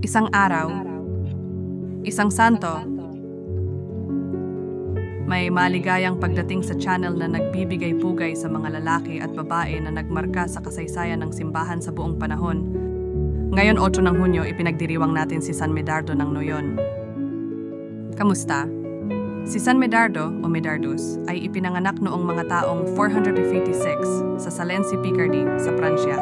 Isang araw, isang santo, may maligayang pagdating sa channel na nagbibigay pugay sa mga lalaki at babae na nagmarka sa kasaysayan ng simbahan sa buong panahon. Ngayon 8 ng Hunyo, ipinagdiriwang natin si San Medardo ng Noyon. Kamusta? Si San Medardo o Medardus ay ipinanganak noong mga taong 456 sa Salency, Picardy, sa Pransya.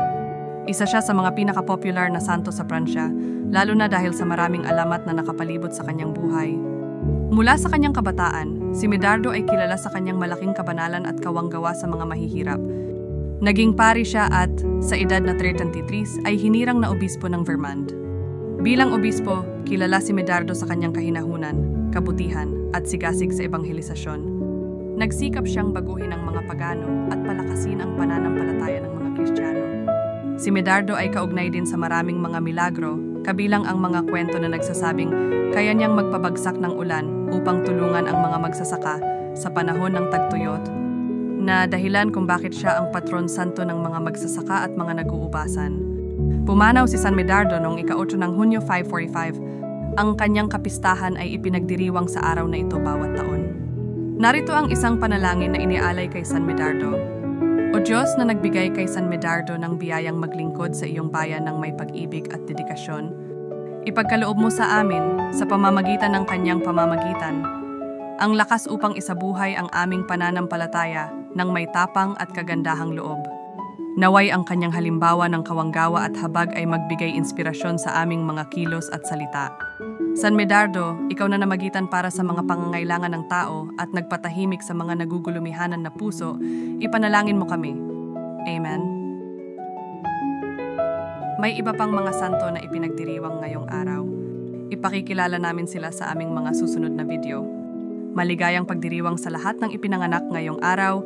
Isa siya sa mga pinaka-popular na santo sa Pransya, lalo na dahil sa maraming alamat na nakapalibot sa kanyang buhay. Mula sa kanyang kabataan, si Medardo ay kilala sa kanyang malaking kabanalan at kawanggawa sa mga mahihirap. Naging pari siya at, sa edad na 33, ay hinirang na obispo ng Vermand. Bilang obispo, kilala si Medardo sa kanyang kahinahunan, kabutihan, at sigasig sa ebanghelisasyon. Nagsikap siyang baguhin ang mga pagano at palakasin ang pananampalataya ng mga Kristiyano. Si Medardo ay kaugnay din sa maraming mga milagro, kabilang ang mga kwento na nagsasabing kaya niyang magpabagsak ng ulan upang tulungan ang mga magsasaka sa panahon ng tagtuyot, na dahilan kung bakit siya ang patron santo ng mga magsasaka at mga nag-uubasan. Pumanaw si San Medardo noong ika-8 ng Hunyo 545. Ang kanyang kapistahan ay ipinagdiriwang sa araw na ito bawat taon. Narito ang isang panalangin na inialay kay San Medardo. O Diyos na nagbigay kay San Medardo ng biyayang maglingkod sa iyong bayan ng may pag-ibig at dedikasyon, ipagkaloob mo sa amin, sa pamamagitan ng kanyang pamamagitan, ang lakas upang isabuhay ang aming pananampalataya ng may tapang at kagandahang loob. Naway ang kanyang halimbawa ng kawanggawa at habag ay magbigay inspirasyon sa aming mga kilos at salita. San Medardo, ikaw na namagitan para sa mga pangangailangan ng tao at nagpatahimik sa mga nagugulumihanan na puso, ipanalangin mo kami. Amen. May iba pang mga santo na ipinagdiriwang ngayong araw. Ipakikilala namin sila sa aming mga susunod na video. Maligayang pagdiriwang sa lahat ng ipinanganak ngayong araw